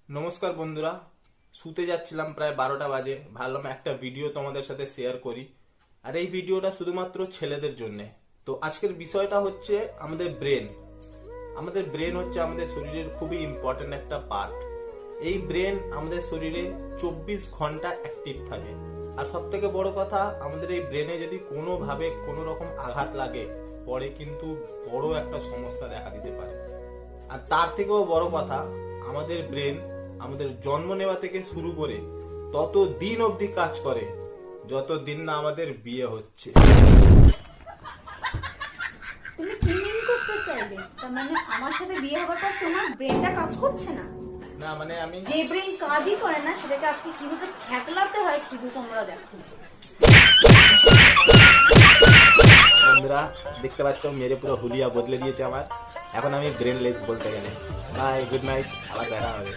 নমস্কার বন্ধুরা, শুতে যাচ্ছিলাম প্রায় 12টা বাজে। ভাবলাম একটা ভিডিও তোমাদের সাথে শেয়ার করি। আর এই ভিডিওটা শুধুমাত্র ছেলেদের জন্য। তো আজকের বিষয়টা হচ্ছে আমাদের ব্রেন। আমাদের ব্রেন হচ্ছে আমাদের শরীরের খুবই ইম্পর্টেন্ট একটা পার্ট। এই ব্রেন আমাদের শরীরে 24 ঘন্টা অ্যাক্টিভ থাকে। আর সব থেকে বড় কথা, আমাদের এই ব্রেনে যদি কোনোভাবে কোনো রকম আঘাত লাগে পরে কিন্তু বড় একটা সমস্যা দেখা দিতে পারে। আর তার থেকেও বড় কথা, আমাদের ব্রেন আমাদের জন্ম নেওয়া থেকে শুরু করে তত দিন অবধি কাজ করে যতদিন না আমাদের বিয়ে হচ্ছে। তুমি কি মিন করতে চাইলে? তার মানে আমার সাথে বিয়ে হওয়ার পর তোমার ব্রেনটা কাজ করছে না? না মানে আমি যে ব্রেন কাজই করে না সেটাকে আজকে কিভাবে ঠেকলাতে হয় শুধু তোমরা দেখো। বন্ধুরা দেখতে পাচ্ছ, মেরে পুরো হুলিয়া বদলে দিয়েছে আমার। এখন আমি ব্রেনলেস বলতে গেলে। বাই, গুড নাইট, আবার দেখা হবে।